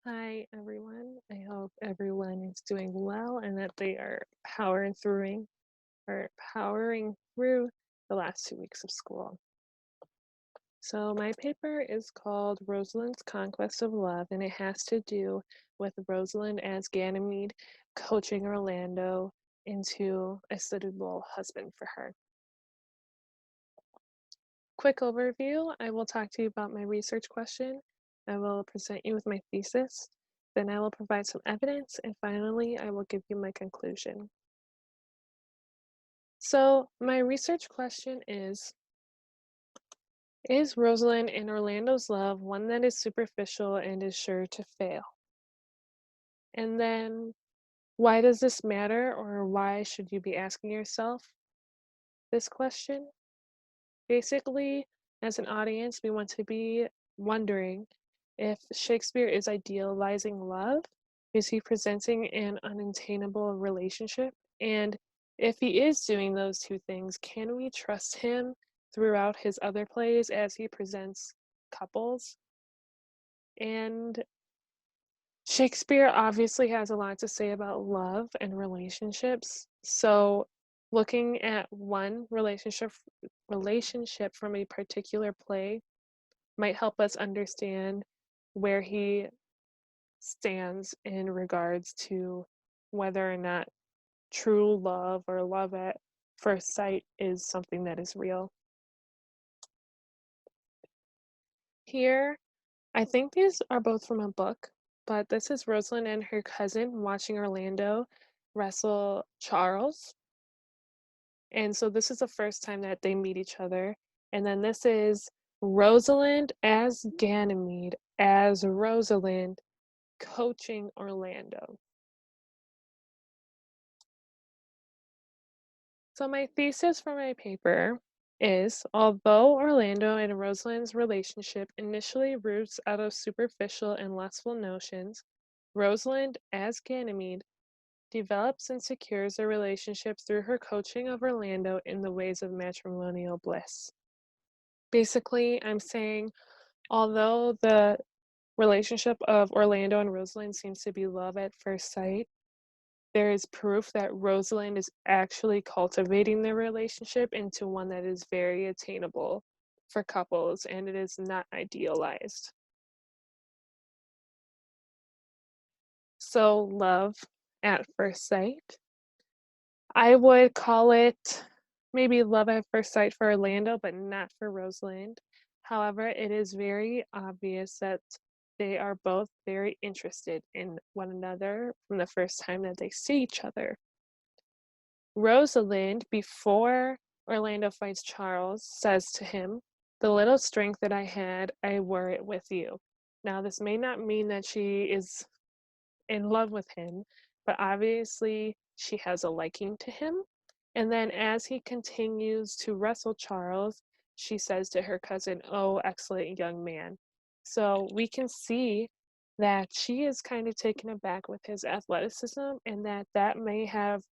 Hi, everyone. I hope everyone is doing well and that they are powering through the last 2 weeks of school. So my paper is called Rosalind's Conquest of Love, and it has to do with Rosalind as Ganymede coaching Orlando into a suitable husband for her. Quick overview, I will talk to you about my research question. I will present you with my thesis. Then I will provide some evidence, and finally, I will give you my conclusion. So, my research question is Rosalind and Orlando's love one that is superficial and is sure to fail? And then, why does this matter, or why should you be asking yourself this question? Basically, as an audience, we want to be wondering if Shakespeare is idealizing love. Is he presenting an unattainable relationship? And if he is doing those two things, can we trust him throughout his other plays as he presents couples? And Shakespeare obviously has a lot to say about love and relationships. So, looking at one relationship from a particular play might help us understand where he stands in regards to whether or not true love or love at first sight is something that is real. Here, I think these are both from a book, but this is Rosalind and her cousin watching Orlando wrestle Charles. And so this is the first time that they meet each other. And then this is Rosalind as Ganymede, as Rosalind coaching Orlando. So my thesis for my paper is although Orlando and Rosalind's relationship initially roots out of superficial and lustful notions, Rosalind, as Ganymede, develops and secures a relationship through her coaching of Orlando in the ways of matrimonial bliss. Basically, I'm saying although the relationship of Orlando and Rosalind seems to be love at first sight, there is proof that Rosalind is actually cultivating their relationship into one that is very attainable for couples and it is not idealized. So, love at first sight. I would call it maybe love at first sight for Orlando, but not for Rosalind. However, it is very obvious that they are both very interested in one another from the first time that they see each other. Rosalind, before Orlando fights Charles, says to him, "The little strength that I had, I wore it with you." Now, this may not mean that she is in love with him, but obviously she has a liking to him. And then as he continues to wrestle Charles, she says to her cousin, "Oh, excellent young man." So we can see that she is kind of taken aback with his athleticism and that may have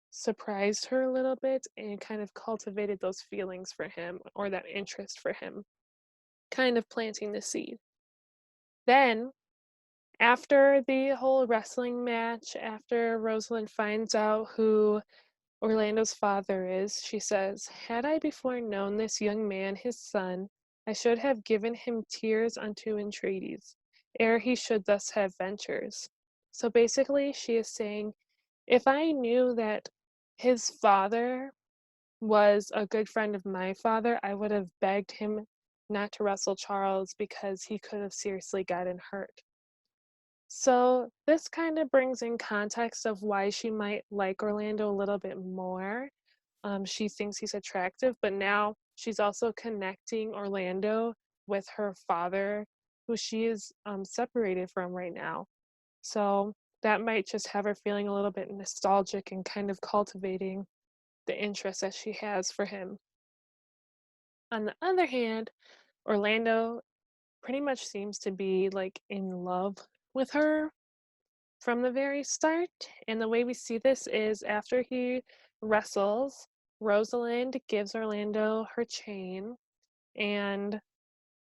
surprised her a little bit and kind of cultivated those feelings for him or that interest for him, kind of planting the seed. Then after the whole wrestling match, after Rosalind finds out who Orlando's father is, she says, "Had I before known this young man his son, I should have given him tears unto entreaties, ere he should thus have ventures." So basically, she is saying, if I knew that his father was a good friend of my father, I would have begged him not to wrestle Charles because he could have seriously gotten hurt. So this kind of brings in context of why she might like Orlando a little bit more. She thinks he's attractive, but now she's also connecting Orlando with her father, who she is separated from right now. So that might just have her feeling a little bit nostalgic and kind of cultivating the interest that she has for him. On the other hand, Orlando pretty much seems to be like in love with her from the very start. And the way we see this is after he wrestles, Rosalind gives Orlando her chain, and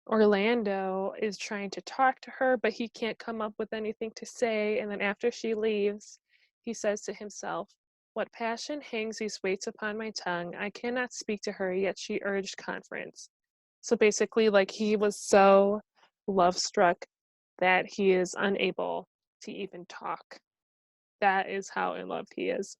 Orlando is trying to talk to her, but he can't come up with anything to say. And then after she leaves, he says to himself, "What passion hangs these weights upon my tongue? I cannot speak to her, yet she urged conference." So basically, like he was so love struck that he is unable to even talk. That is how in love he is,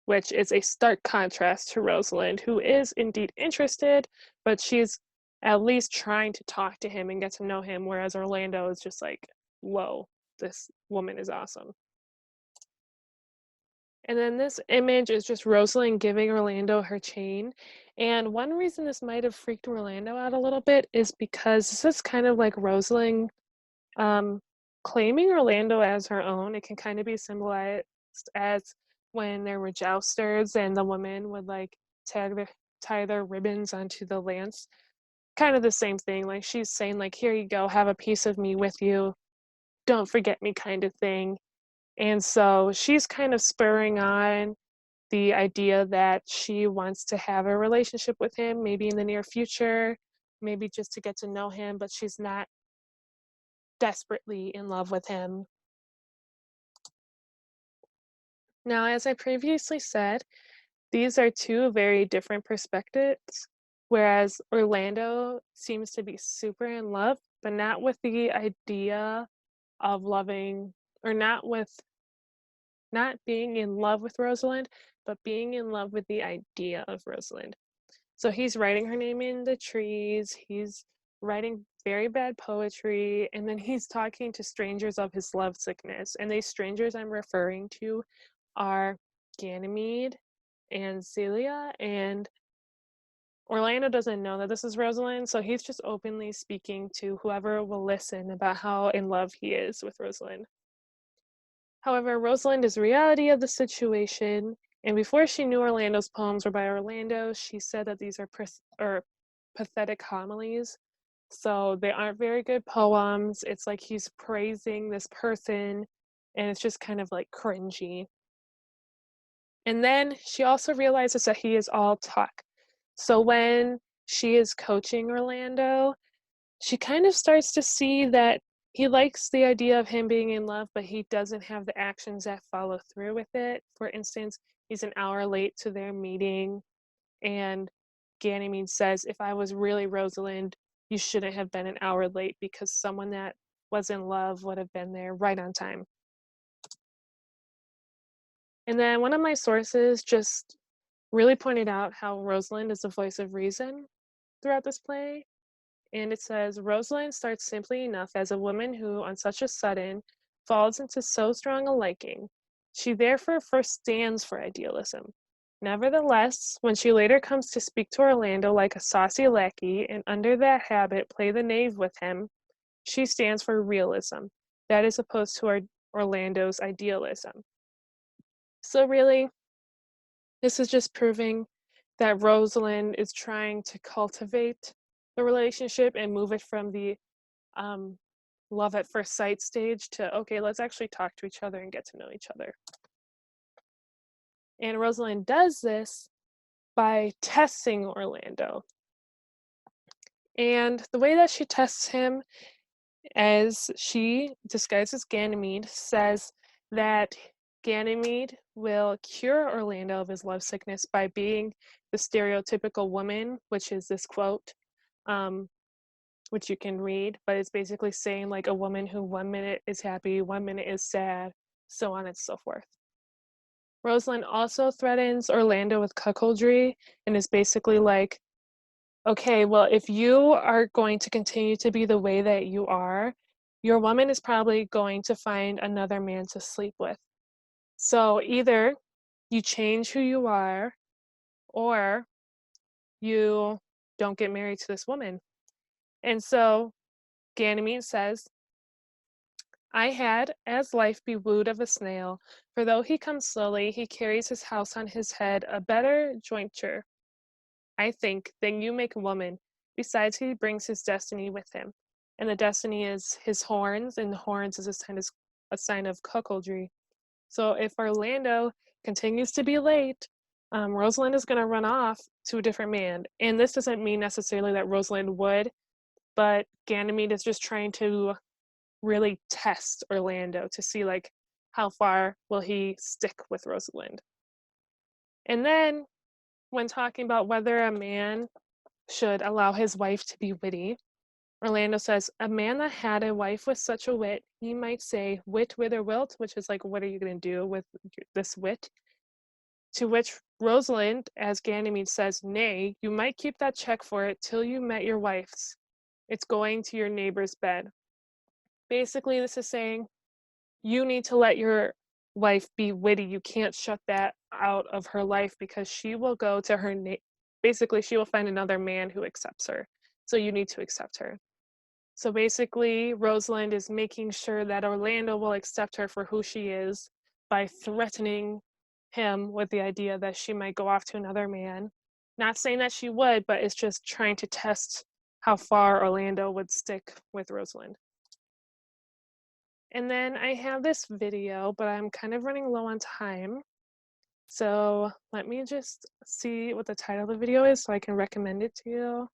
which is a stark contrast to Rosalind, who is indeed interested, but she's at least trying to talk to him and get to know him, whereas Orlando is just like, whoa, this woman is awesome. And then this image is just Rosalind giving Orlando her chain. And one reason this might have freaked Orlando out a little bit is because this is kind of like Rosalind um, claiming Orlando as her own. It can kind of be symbolized as when there were jousters and the women would like tag their, tie their ribbons onto the lance. Kind of the same thing. Like she's saying, like, here you go, have a piece of me with you. Don't forget me, kind of thing. And so she's kind of spurring on the idea that she wants to have a relationship with him, maybe in the near future, maybe just to get to know him, but she's not desperately in love with him. Now, as I previously said, these are two very different perspectives, whereas Orlando seems to be super in love, but not with the idea of loving, or not being in love with Rosalind, but being in love with the idea of Rosalind. So he's writing her name in the trees, he's writing very bad poetry, and then he's talking to strangers of his love sickness. And these strangers I'm referring to are Ganymede and Celia, and Orlando doesn't know that this is Rosalind, so he's just openly speaking to whoever will listen about how in love he is with Rosalind. However, Rosalind is the reality of the situation, and before she knew Orlando's poems were by Orlando, she said that these are or pathetic homilies. So they aren't very good poems. It's like he's praising this person, and it's just kind of like cringy. And then she also realizes that he is all talk. So when she is coaching Orlando, she kind of starts to see that he likes the idea of him being in love, but he doesn't have the actions that follow through with it. For instance, he's an hour late to their meeting, and Ganymede says, "If I was really Rosalind, you shouldn't have been an hour late because someone that was in love would have been there right on time." And then one of my sources just really pointed out how Rosalind is the voice of reason throughout this play. And it says, "Rosalind starts simply enough as a woman who, on such a sudden, falls into so strong a liking. She therefore first stands for idealism. Nevertheless, when she later comes to speak to Orlando like a saucy lackey, and under that habit play the knave with him, she stands for realism, that is opposed to Orlando's idealism." So really, this is just proving that Rosalind is trying to cultivate the relationship and move it from the um, love at first sight stage to, okay, let's actually talk to each other and get to know each other. And Rosalind does this by testing Orlando. And the way that she tests him, as she disguises Ganymede, says that Ganymede will cure Orlando of his love sickness by being the stereotypical woman, which is this quote, um, which you can read, but it's basically saying like a woman who 1 minute is happy, 1 minute is sad, so on and so forth. Rosalind also threatens Orlando with cuckoldry and is basically like, okay, well, if you are going to continue to be the way that you are, your woman is probably going to find another man to sleep with. So either you change who you are or you don't get married to this woman. And so Ganymede says, "I had as life be wooed of a snail, for though he comes slowly, he carries his house on his head, a better jointure, I think, than you make woman. Besides, he brings his destiny with him." And the destiny is his horns, and the horns is a sign of cuckoldry. So if Orlando continues to be late, Rosalind is going to run off to a different man. And this doesn't mean necessarily that Rosalind would but Ganymede is just trying to really test Orlando to see like how far will he stick with Rosalind. And then when talking about whether a man should allow his wife to be witty, Orlando says, "A man that had a wife with such a wit, he might say, wit, wit, or wilt," which is like, what are you going to do with this wit? To which Rosalind, as Ganymede says, "Nay, you might keep that check for it till you met your wife's. It's going to your neighbor's bed." Basically, this is saying you need to let your wife be witty. You can't shut that out of her life because she will go to her basically she will find another man who accepts her. So you need to accept her. So basically, Rosalind is making sure that Orlando will accept her for who she is by threatening him with the idea that she might go off to another man. Not saying that she would, but it's just trying to test how far Orlando would stick with Rosalind. And then I have this video, but I'm kind of running low on time. So let me just see what the title of the video is so I can recommend it to you.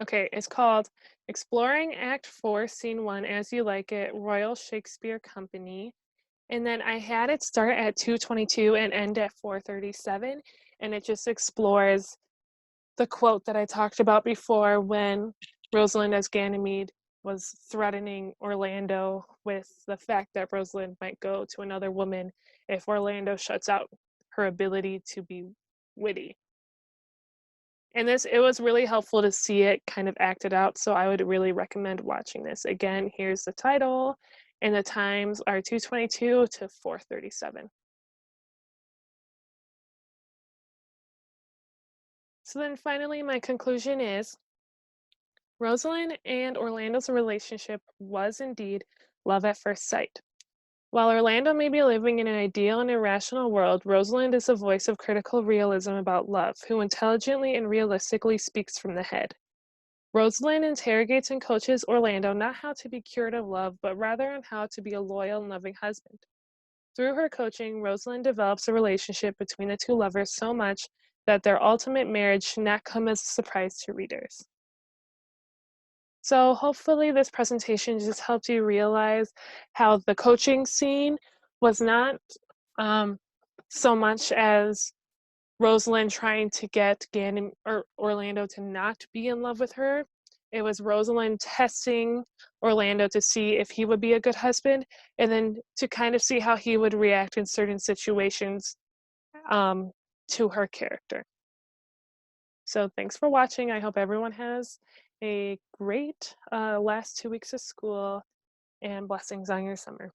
Okay, it's called Exploring Act 4, Scene 1 As You Like It, Royal Shakespeare Company. And then I had it start at 2:22 and end at 4:37. And it just explores the quote that I talked about before when Rosalind as Ganymede was threatening Orlando with the fact that Rosalind might go to another woman if Orlando shuts out her ability to be witty. And it was really helpful to see it kind of acted out, so I would really recommend watching this. Again, here's the title, and the times are 2:22 to 4:37. So then finally, my conclusion is Rosalind and Orlando's relationship was indeed love at first sight. While Orlando may be living in an ideal and irrational world, Rosalind is a voice of critical realism about love, who intelligently and realistically speaks from the head. Rosalind interrogates and coaches Orlando not how to be cured of love, but rather on how to be a loyal and loving husband. Through her coaching, Rosalind develops a relationship between the two lovers so much that their ultimate marriage should not come as a surprise to readers. So hopefully this presentation just helped you realize how the coaching scene was not um, so much as Rosalind trying to get or Orlando to not be in love with her. It was Rosalind testing Orlando to see if he would be a good husband, and then to kind of see how he would react in certain situations um, to her character. So thanks for watching. I hope everyone has a great last 2 weeks of school and blessings on your summer.